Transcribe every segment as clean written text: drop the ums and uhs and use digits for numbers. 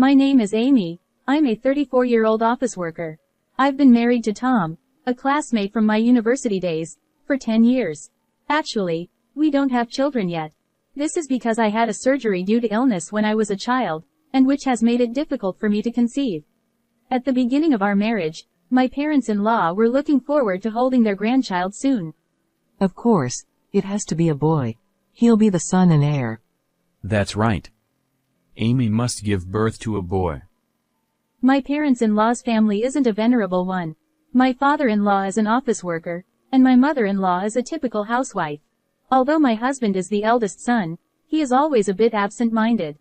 My name is Amy. I'm a 34-year-old office worker. I've been married to Tom, a classmate from my university days, for 10 years. Actually, we don't have children yet. This is because I had a surgery due to illness when I was a child, and which has made it difficult for me to conceive. At the beginning of our marriage, my parents-in-law were looking forward to holding their grandchild soon. Of course, it has to be a boy. He'll be the son and heir. That's right. Amy must give birth to a boy. My parents-in-law's family isn't a venerable one. My father-in-law is an office worker, and my mother-in-law is a typical housewife. Although my husband is the eldest son, he is always a bit absent-minded.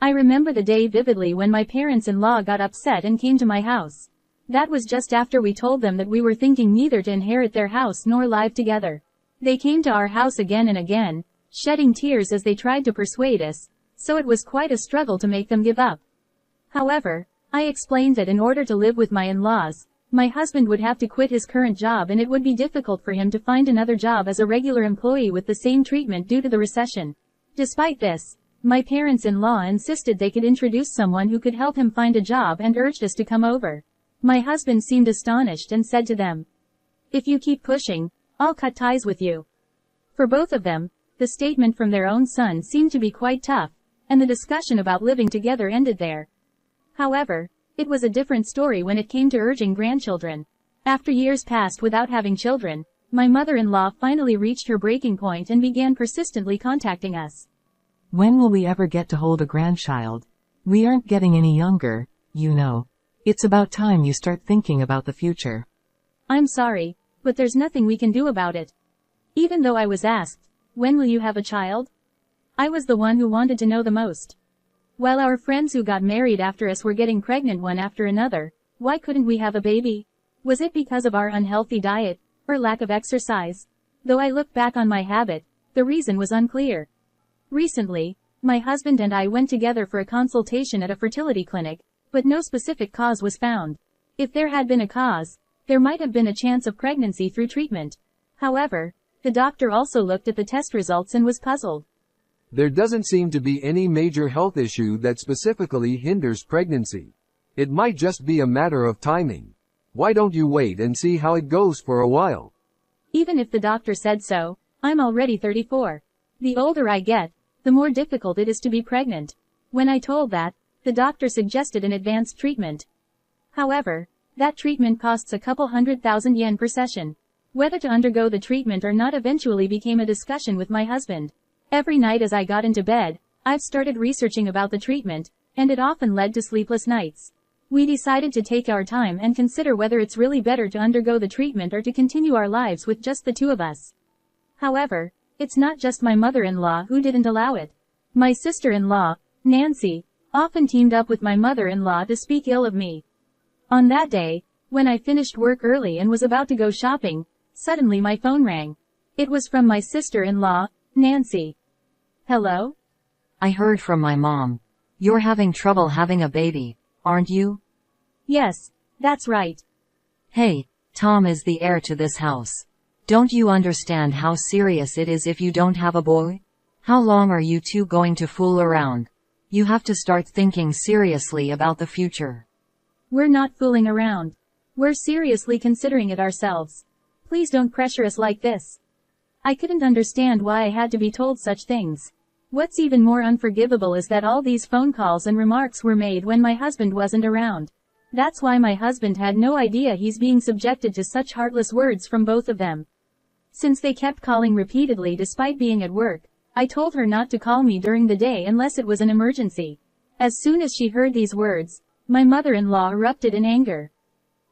I remember the day vividly when my parents-in-law got upset and came to my house. That was just after we told them that we were thinking neither to inherit their house nor live together. They came to our house again and again, shedding tears as they tried to persuade us, so it was quite a struggle to make them give up. However, I explained that in order to live with my in-laws, my husband would have to quit his current job and it would be difficult for him to find another job as a regular employee with the same treatment due to the recession. Despite this, my parents-in-law insisted they could introduce someone who could help him find a job and urged us to come over. My husband seemed astonished and said to them, "If you keep pushing, I'll cut ties with you." For both of them, the statement from their own son seemed to be quite tough, and the discussion about living together ended there. However, it was a different story when it came to urging grandchildren. After years passed without having children, my mother-in-law finally reached her breaking point and began persistently contacting us. When will we ever get to hold a grandchild? We aren't getting any younger, you know. It's about time you start thinking about the future. I'm sorry, but there's nothing we can do about it. Even though I was asked, "When will you have a child?" I was the one who wanted to know the most. While our friends who got married after us were getting pregnant one after another, why couldn't we have a baby? Was it because of our unhealthy diet, or lack of exercise? Though I look back on my habit, the reason was unclear. Recently, my husband and I went together for a consultation at a fertility clinic, but no specific cause was found. If there had been a cause, there might have been a chance of pregnancy through treatment. However, the doctor also looked at the test results and was puzzled. There doesn't seem to be any major health issue that specifically hinders pregnancy. It might just be a matter of timing. Why don't you wait and see how it goes for a while? Even if the doctor said so, I'm already 34. The older I get, the more difficult it is to be pregnant. When I told that, the doctor suggested an advanced treatment. However, that treatment costs a couple $100,000 per session. Whether to undergo the treatment or not eventually became a discussion with my husband. Every night as I got into bed, I've started researching about the treatment, and it often led to sleepless nights. We decided to take our time and consider whether it's really better to undergo the treatment or to continue our lives with just the two of us. However, it's not just my mother-in-law who didn't allow it. My sister-in-law, Nancy, often teamed up with my mother-in-law to speak ill of me. On that day, when I finished work early and was about to go shopping, suddenly my phone rang. It was from my sister-in-law, Nancy. Hello? I heard from my mom. You're having trouble having a baby, aren't you? Yes, that's right. Hey, Tom is the heir to this house. Don't you understand how serious it is if you don't have a boy? How long are you two going to fool around? You have to start thinking seriously about the future. We're not fooling around. We're seriously considering it ourselves. Please don't pressure us like this. I couldn't understand why I had to be told such things. What's even more unforgivable is that all these phone calls and remarks were made when my husband wasn't around. That's why my husband had no idea he's being subjected to such heartless words from both of them. Since they kept calling repeatedly despite being at work, I told her not to call me during the day unless it was an emergency. As soon as she heard these words, my mother-in-law erupted in anger.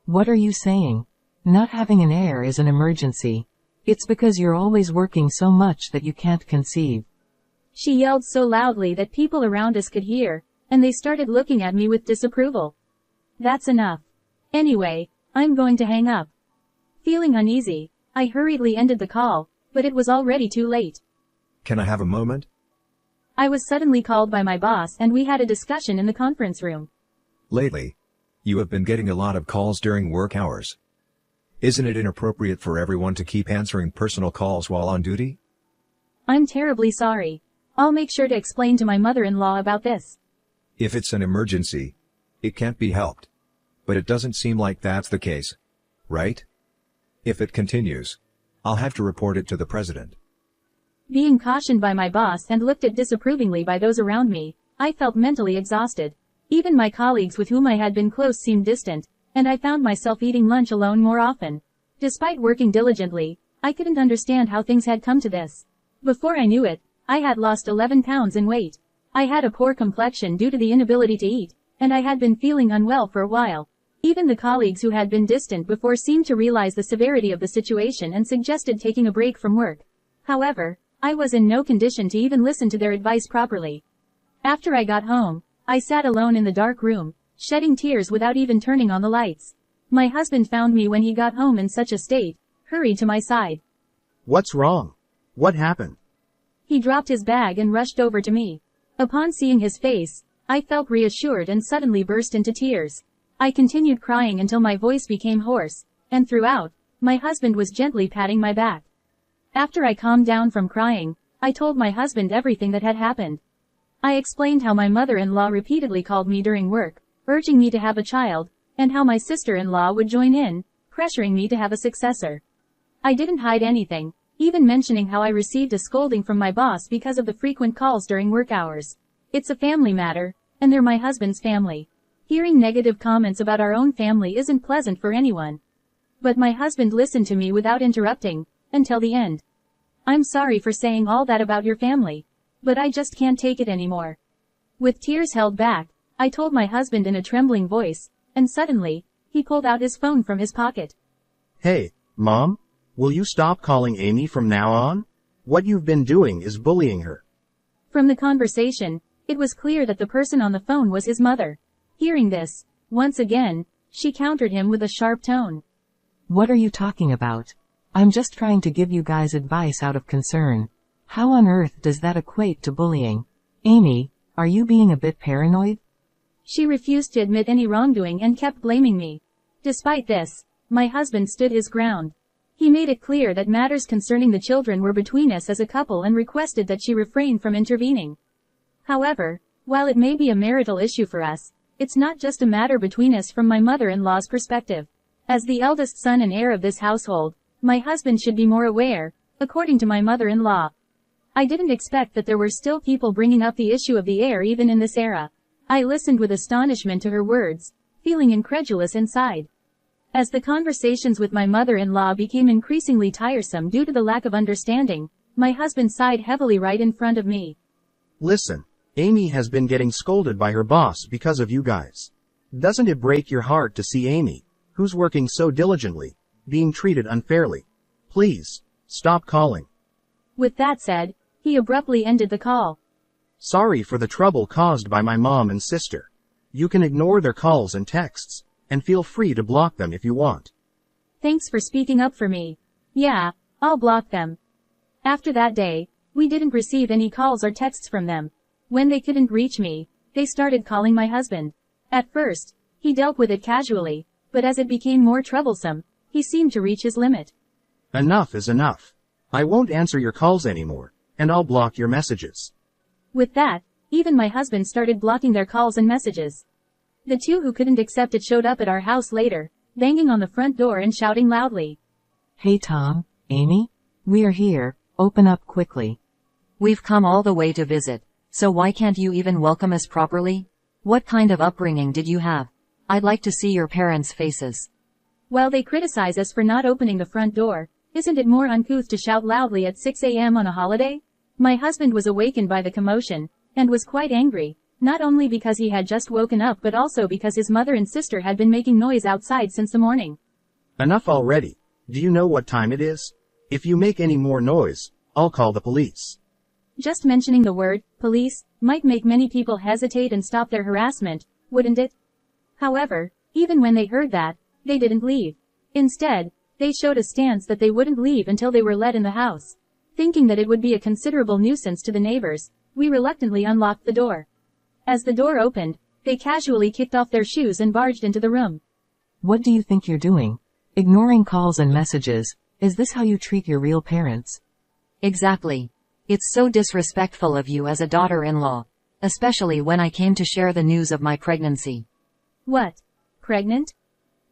What are you saying? Not having an heir is an emergency. It's because you're always working so much that you can't conceive. She yelled so loudly that people around us could hear, and they started looking at me with disapproval. That's enough. Anyway, I'm going to hang up. Feeling uneasy, I hurriedly ended the call, but it was already too late. Can I have a moment? I was suddenly called by my boss and we had a discussion in the conference room. Lately, you have been getting a lot of calls during work hours. Isn't it inappropriate for everyone to keep answering personal calls while on duty? I'm terribly sorry. I'll make sure to explain to my mother-in-law about this. If it's an emergency, it can't be helped. But it doesn't seem like that's the case. Right? If it continues, I'll have to report it to the president. Being cautioned by my boss and looked at disapprovingly by those around me, I felt mentally exhausted. Even my colleagues with whom I had been close seemed distant, and I found myself eating lunch alone more often. Despite working diligently, I couldn't understand how things had come to this. Before I knew it, I had lost 11 pounds in weight. I had a poor complexion due to the inability to eat, and I had been feeling unwell for a while. Even the colleagues who had been distant before seemed to realize the severity of the situation and suggested taking a break from work. However, I was in no condition to even listen to their advice properly. After I got home, I sat alone in the dark room, shedding tears without even turning on the lights. My husband found me when he got home in such a state, hurried to my side. What's wrong? What happened? He dropped his bag and rushed over to me. Upon seeing his face, I felt reassured and suddenly burst into tears. I continued crying until my voice became hoarse, and throughout, my husband was gently patting my back. After I calmed down from crying, I told my husband everything that had happened. I explained how my mother-in-law repeatedly called me during work, urging me to have a child, and how my sister-in-law would join in, pressuring me to have a successor. I didn't hide anything, even mentioning how I received a scolding from my boss because of the frequent calls during work hours. It's a family matter, and they're my husband's family. Hearing negative comments about our own family isn't pleasant for anyone. But my husband listened to me without interrupting, until the end. I'm sorry for saying all that about your family, but I just can't take it anymore. With tears held back, I told my husband in a trembling voice, and suddenly, he pulled out his phone from his pocket. Hey, Mom? Will you stop calling Amy from now on? What you've been doing is bullying her. From the conversation, it was clear that the person on the phone was his mother. Hearing this, once again, she countered him with a sharp tone. What are you talking about? I'm just trying to give you guys advice out of concern. How on earth does that equate to bullying? Amy, are you being a bit paranoid? She refused to admit any wrongdoing and kept blaming me. Despite this, my husband stood his ground. He made it clear that matters concerning the children were between us as a couple and requested that she refrain from intervening. However, while it may be a marital issue for us, it's not just a matter between us from my mother-in-law's perspective. As the eldest son and heir of this household, my husband should be more aware, according to my mother-in-law. I didn't expect that there were still people bringing up the issue of the heir even in this era. I listened with astonishment to her words, feeling incredulous inside. As the conversations with my mother-in-law became increasingly tiresome due to the lack of understanding, my husband sighed heavily right in front of me. Listen, Amy has been getting scolded by her boss because of you guys. Doesn't it break your heart to see Amy, who's working so diligently, being treated unfairly? Please, stop calling. With that said, he abruptly ended the call. Sorry for the trouble caused by my mom and sister. You can ignore their calls and texts, and feel free to block them if you want. Thanks for speaking up for me. Yeah, I'll block them. After that day, we didn't receive any calls or texts from them. When they couldn't reach me, they started calling my husband. At first, he dealt with it casually, but as it became more troublesome, he seemed to reach his limit. Enough is enough. I won't answer your calls anymore, and I'll block your messages. With that, even my husband started blocking their calls and messages. The two who couldn't accept it showed up at our house later, banging on the front door and shouting loudly. Hey Tom, Amy? We're here, open up quickly. We've come all the way to visit, so why can't you even welcome us properly? What kind of upbringing did you have? I'd like to see your parents' faces. While they criticize us for not opening the front door, isn't it more uncouth to shout loudly at 6 a.m. on a holiday? My husband was awakened by the commotion, and was quite angry. Not only because he had just woken up but also because his mother and sister had been making noise outside since the morning. Enough already. Do you know what time it is? If you make any more noise, I'll call the police. Just mentioning the word, police, might make many people hesitate and stop their harassment, wouldn't it? However, even when they heard that, they didn't leave. Instead, they showed a stance that they wouldn't leave until they were let in the house. Thinking that it would be a considerable nuisance to the neighbors, we reluctantly unlocked the door. As the door opened, they casually kicked off their shoes and barged into the room. What do you think you're doing? Ignoring calls and messages, is this how you treat your real parents? Exactly. It's so disrespectful of you as a daughter-in-law. especially when I came to share the news of my pregnancy. What? Pregnant?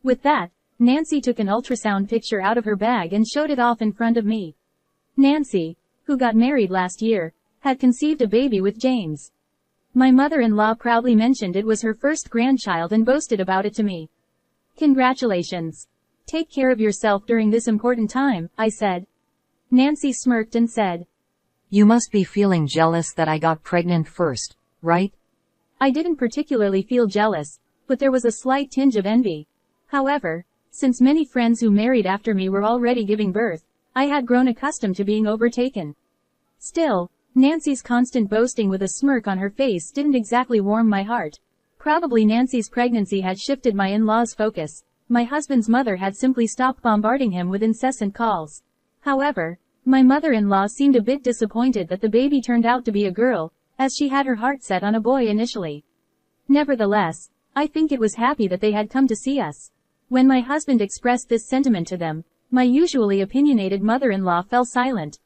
With that, Nancy took an ultrasound picture out of her bag and showed it off in front of me. Nancy, who got married last year, had conceived a baby with James. My mother-in-law proudly mentioned it was her first grandchild and boasted about it to me. Congratulations. Take care of yourself during this important time, I said. Nancy smirked and said, You must be feeling jealous that I got pregnant first, right? I didn't particularly feel jealous, but there was a slight tinge of envy. However, since many friends who married after me were already giving birth, I had grown accustomed to being overtaken. Still, Nancy's constant boasting with a smirk on her face didn't exactly warm my heart. Probably Nancy's pregnancy had shifted my in-laws' focus. My husband's mother had simply stopped bombarding him with incessant calls. However, my mother-in-law seemed a bit disappointed that the baby turned out to be a girl, as she had her heart set on a boy initially. Nevertheless, I think it was happy that they had come to see us. When my husband expressed this sentiment to them, my usually opinionated mother-in-law fell silent.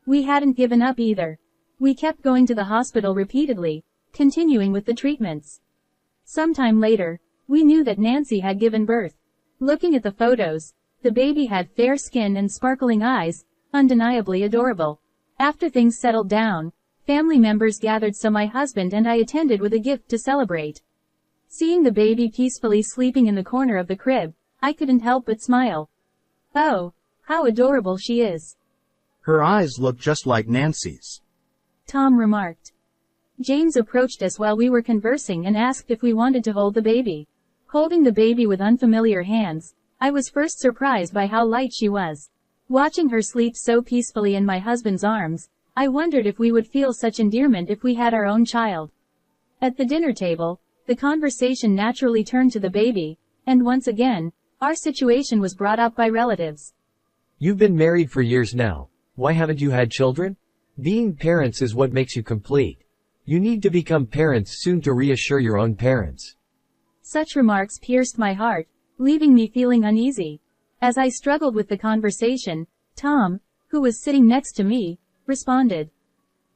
We hadn't given up either. We kept going to the hospital repeatedly, continuing with the treatments. Sometime later, we knew that Nancy had given birth. Looking at the photos, the baby had fair skin and sparkling eyes, undeniably adorable. After things settled down, family members gathered so my husband and I attended with a gift to celebrate. Seeing the baby peacefully sleeping in the corner of the crib, I couldn't help but smile. Oh, how adorable she is. Her eyes look just like Nancy's. Tom remarked. James approached us while we were conversing and asked if we wanted to hold the baby. Holding the baby with unfamiliar hands, I was first surprised by how light she was. Watching her sleep so peacefully in my husband's arms, I wondered if we would feel such endearment if we had our own child. At the dinner table, the conversation naturally turned to the baby, and once again, our situation was brought up by relatives. You've been married for years now. Why haven't you had children? Being parents is what makes you complete. You need to become parents soon to reassure your own parents. Such remarks pierced my heart, leaving me feeling uneasy. As I struggled with the conversation, Tom, who was sitting next to me, responded.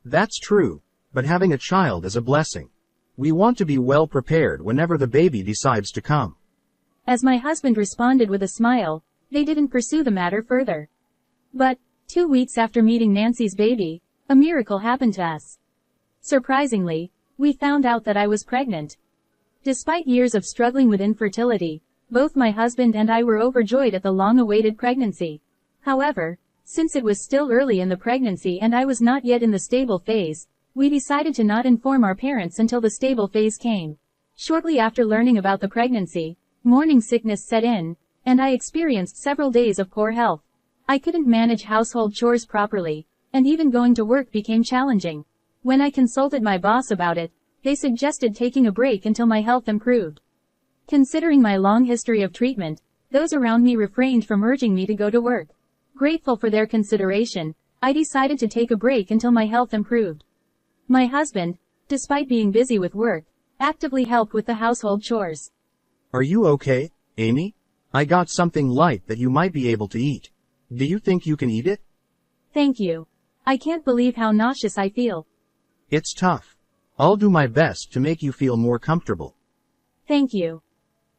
That's true, but having a child is a blessing. We want to be well prepared whenever the baby decides to come. As my husband responded with a smile, they didn't pursue the matter further. But, 2 weeks after meeting Nancy's baby, a miracle happened to us. Surprisingly, we found out that I was pregnant. Despite years of struggling with infertility, both my husband and I were overjoyed at the long-awaited pregnancy. However, since it was still early in the pregnancy and I was not yet in the stable phase, we decided to not inform our parents until the stable phase came. Shortly after learning about the pregnancy, morning sickness set in, and I experienced several days of poor health. I couldn't manage household chores properly, and even going to work became challenging. When I consulted my boss about it, they suggested taking a break until my health improved. Considering my long history of treatment, those around me refrained from urging me to go to work. Grateful for their consideration, I decided to take a break until my health improved. My husband, despite being busy with work, actively helped with the household chores. Are you okay, Amy? I got something light that you might be able to eat. Do you think you can eat it? Thank you. I can't believe how nauseous I feel. It's tough. I'll do my best to make you feel more comfortable. Thank you.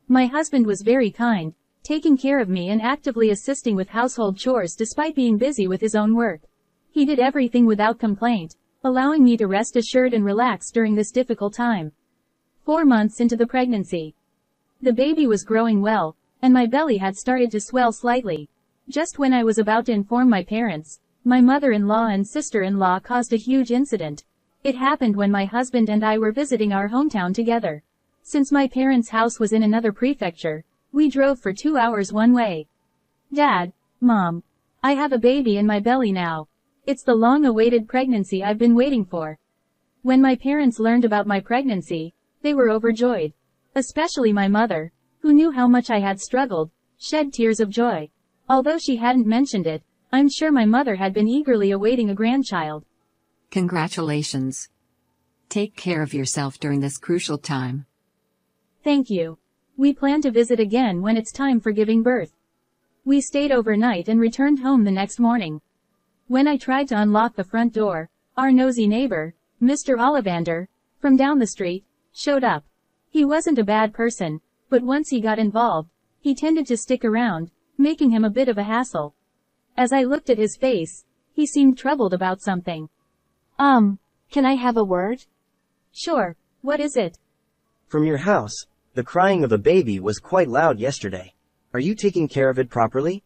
My husband was very kind, taking care of me and actively assisting with household chores despite being busy with his own work. He did everything without complaint, allowing me to rest assured and relax during this difficult time. 4 months into the pregnancy. The baby was growing well, and my belly had started to swell slightly. Just when I was about to inform my parents, my mother-in-law and sister-in-law caused a huge incident. It happened when my husband and I were visiting our hometown together. Since my parents' house was in another prefecture, we drove for 2 hours one way. Dad, Mom, I have a baby in my belly now. It's the long-awaited pregnancy I've been waiting for. When my parents learned about my pregnancy, they were overjoyed. Especially my mother, who knew how much I had struggled, shed tears of joy. Although she hadn't mentioned it, I'm sure my mother had been eagerly awaiting a grandchild. Congratulations. Take care of yourself during this crucial time. Thank you. We plan to visit again when it's time for giving birth. We stayed overnight and returned home the next morning. When I tried to unlock the front door, our nosy neighbor, Mr. Ollivander, from down the street, showed up. He wasn't a bad person, but once he got involved, he tended to stick around, making him a bit of a hassle. As I looked at his face, he seemed troubled about something. Can I have a word? Sure, what is it? From your house, the crying of a baby was quite loud yesterday. Are you taking care of it properly?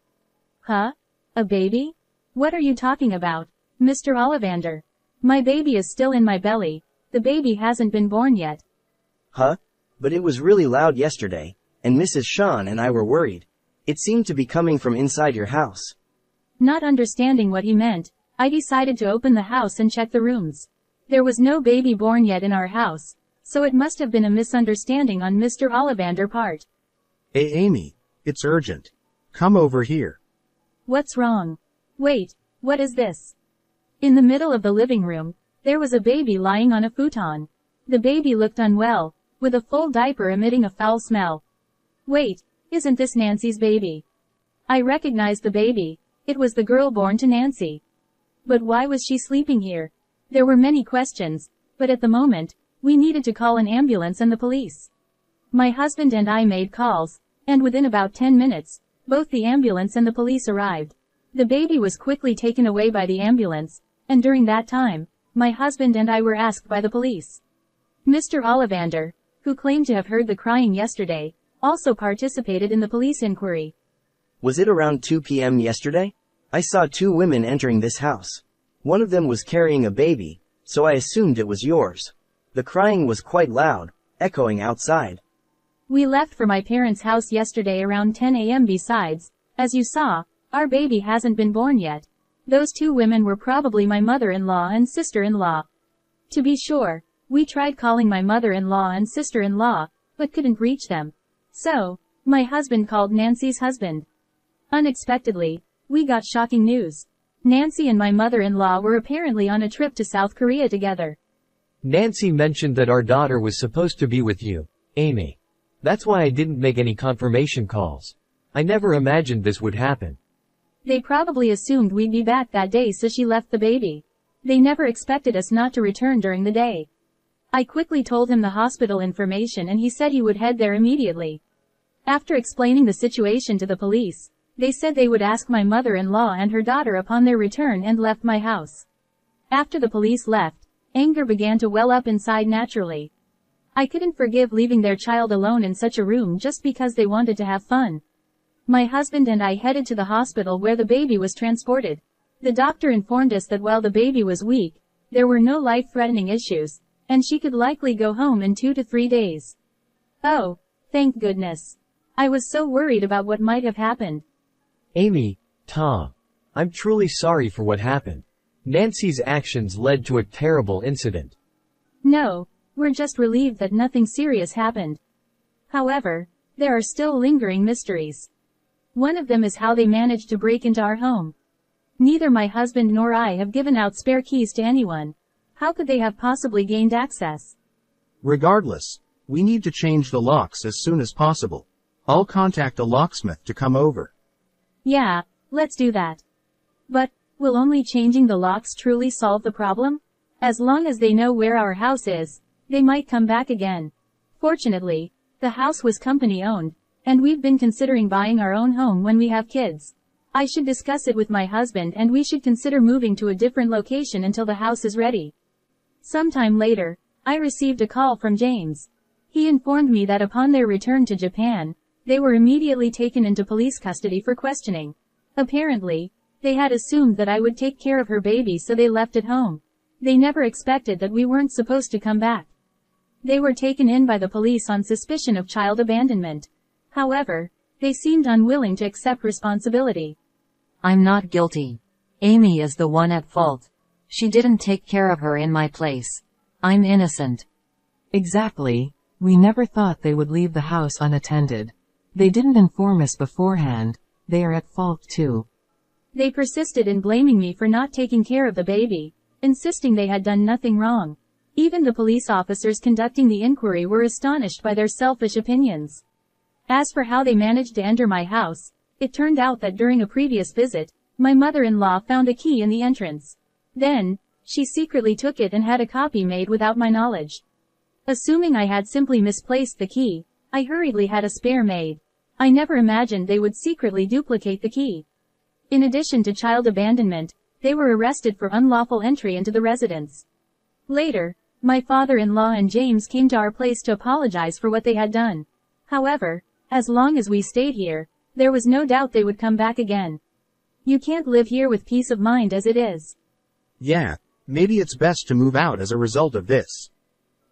Huh? A baby? What are you talking about, Mr. Ollivander? My baby is still in my belly. The baby hasn't been born yet. Huh? But it was really loud yesterday, and Mrs. Sean and I were worried. It seemed to be coming from inside your house. Not understanding what he meant, I decided to open the house and check the rooms. There was no baby born yet in our house, so it must have been a misunderstanding on Mr. Ollivander's part. Hey Amy, it's urgent. Come over here. What's wrong? Wait, what is this? In the middle of the living room, there was a baby lying on a futon. The baby looked unwell, with a full diaper emitting a foul smell. Wait, isn't this Nancy's baby? I recognized the baby. It was the girl born to Nancy. But why was she sleeping here? There were many questions, but at the moment, we needed to call an ambulance and the police. My husband and I made calls, and within about 10 minutes, both the ambulance and the police arrived. The baby was quickly taken away by the ambulance, and during that time, my husband and I were asked by the police. Mr. Ollivander, who claimed to have heard the crying yesterday, also participated in the police inquiry. Was it around 2 p.m. yesterday? I saw 2 women entering this house. One of them was carrying a baby, so I assumed it was yours. The crying was quite loud, echoing outside. We left for my parents' house yesterday around 10 a.m. Besides, as you saw, our baby hasn't been born yet. Those 2 women were probably my mother-in-law and sister-in-law. To be sure, we tried calling my mother-in-law and sister-in-law, but couldn't reach them. So, my husband called Nancy's husband. Unexpectedly, we got shocking news. Nancy and my mother-in-law were apparently on a trip to South Korea together. Nancy mentioned that our daughter was supposed to be with you, Amy. That's why I didn't make any confirmation calls. I never imagined this would happen. They probably assumed we'd be back that day, so she left the baby. They never expected us not to return during the day. I quickly told him the hospital information and he said he would head there immediately. After explaining the situation to the police, they said they would ask my mother-in-law and her daughter upon their return and left my house. After the police left, anger began to well up inside naturally. I couldn't forgive leaving their child alone in such a room just because they wanted to have fun. My husband and I headed to the hospital where the baby was transported. The doctor informed us that while the baby was weak, there were no life-threatening issues, and she could likely go home in 2 to 3 days. Oh, thank goodness. I was so worried about what might have happened. Amy, Tom, I'm truly sorry for what happened. Nancy's actions led to a terrible incident. No, we're just relieved that nothing serious happened. However, there are still lingering mysteries. One of them is how they managed to break into our home. Neither my husband nor I have given out spare keys to anyone. How could they have possibly gained access? Regardless, we need to change the locks as soon as possible. I'll contact a locksmith to come over. Yeah, let's do that. But, will only changing the locks truly solve the problem? As long as they know where our house is, they might come back again. Fortunately, the house was company owned, and we've been considering buying our own home when we have kids. I should discuss it with my husband and we should consider moving to a different location until the house is ready. Sometime later, I received a call from James. He informed me that upon their return to Japan, they were immediately taken into police custody for questioning. Apparently, they had assumed that I would take care of her baby, so they left at home. They never expected that we weren't supposed to come back. They were taken in by the police on suspicion of child abandonment. However, they seemed unwilling to accept responsibility. I'm not guilty. Amy is the one at fault. She didn't take care of her in my place. I'm innocent. Exactly. We never thought they would leave the house unattended. They didn't inform us beforehand. They are at fault too. They persisted in blaming me for not taking care of the baby, insisting they had done nothing wrong. Even the police officers conducting the inquiry were astonished by their selfish opinions. As for how they managed to enter my house, it turned out that during a previous visit, my mother-in-law found a key in the entrance. Then, she secretly took it and had a copy made without my knowledge. Assuming I had simply misplaced the key, I hurriedly had a spare made. I never imagined they would secretly duplicate the key. In addition to child abandonment, they were arrested for unlawful entry into the residence. Later, my father-in-law and James came to our place to apologize for what they had done. However, as long as we stayed here, there was no doubt they would come back again. You can't live here with peace of mind as it is. Yeah, maybe it's best to move out as a result of this.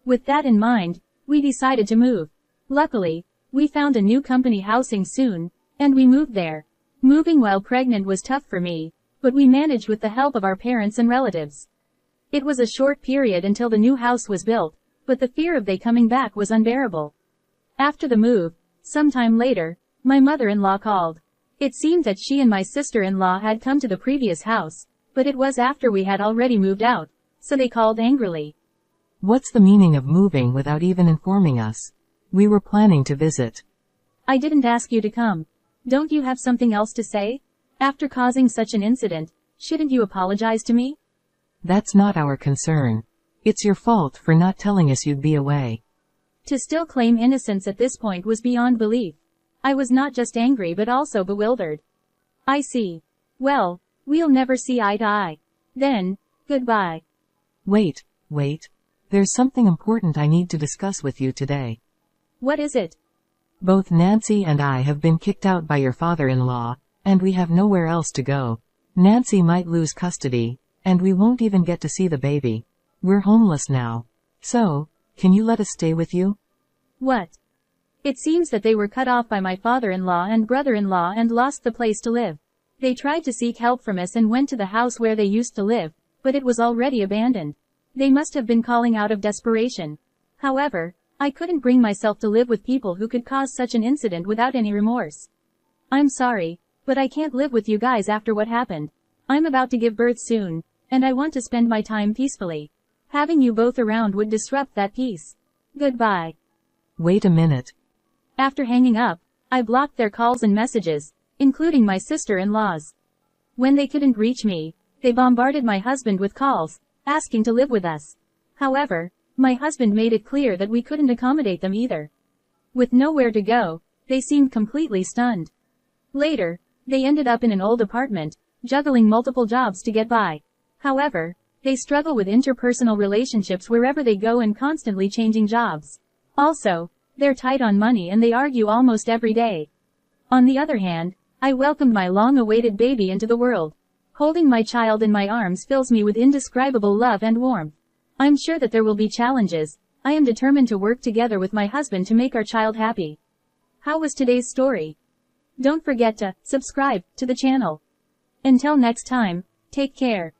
With that in mind, we decided to move. Luckily, we found a new company housing soon, and we moved there. Moving while pregnant was tough for me, but we managed with the help of our parents and relatives. It was a short period until the new house was built, but the fear of they coming back was unbearable. After the move, sometime later, my mother-in-law called. It seemed that she and my sister-in-law had come to the previous house, but it was after we had already moved out, so they called angrily. What's the meaning of moving without even informing us? We were planning to visit. I didn't ask you to come. Don't you have something else to say? After causing such an incident, shouldn't you apologize to me? That's not our concern. It's your fault for not telling us you'd be away. To still claim innocence at this point was beyond belief. I was not just angry but also bewildered. I see. Well, we'll never see eye to eye. Then, goodbye. Wait. There's something important I need to discuss with you today. What is it? Both Nancy and I have been kicked out by your father-in-law, and we have nowhere else to go. Nancy might lose custody, and we won't even get to see the baby. We're homeless now. So, can you let us stay with you? What? It seems that they were cut off by my father-in-law and brother-in-law and lost the place to live. They tried to seek help from us and went to the house where they used to live, but it was already abandoned. They must have been calling out of desperation. However, I couldn't bring myself to live with people who could cause such an incident without any remorse. I'm sorry, but I can't live with you guys after what happened. I'm about to give birth soon, and I want to spend my time peacefully. Having you both around would disrupt that peace. Goodbye. Wait a minute. After hanging up, I blocked their calls and messages, including my sister-in-law's. When they couldn't reach me, they bombarded my husband with calls, asking to live with us. However, my husband made it clear that we couldn't accommodate them either. With nowhere to go, they seemed completely stunned. Later, they ended up in an old apartment, juggling multiple jobs to get by. However, they struggle with interpersonal relationships wherever they go and constantly changing jobs. Also, they're tight on money and they argue almost every day. On the other hand, I welcomed my long-awaited baby into the world. Holding my child in my arms fills me with indescribable love and warmth. I'm sure that there will be challenges. I am determined to work together with my husband to make our child happy. How was today's story? Don't forget to subscribe to the channel. Until next time, take care.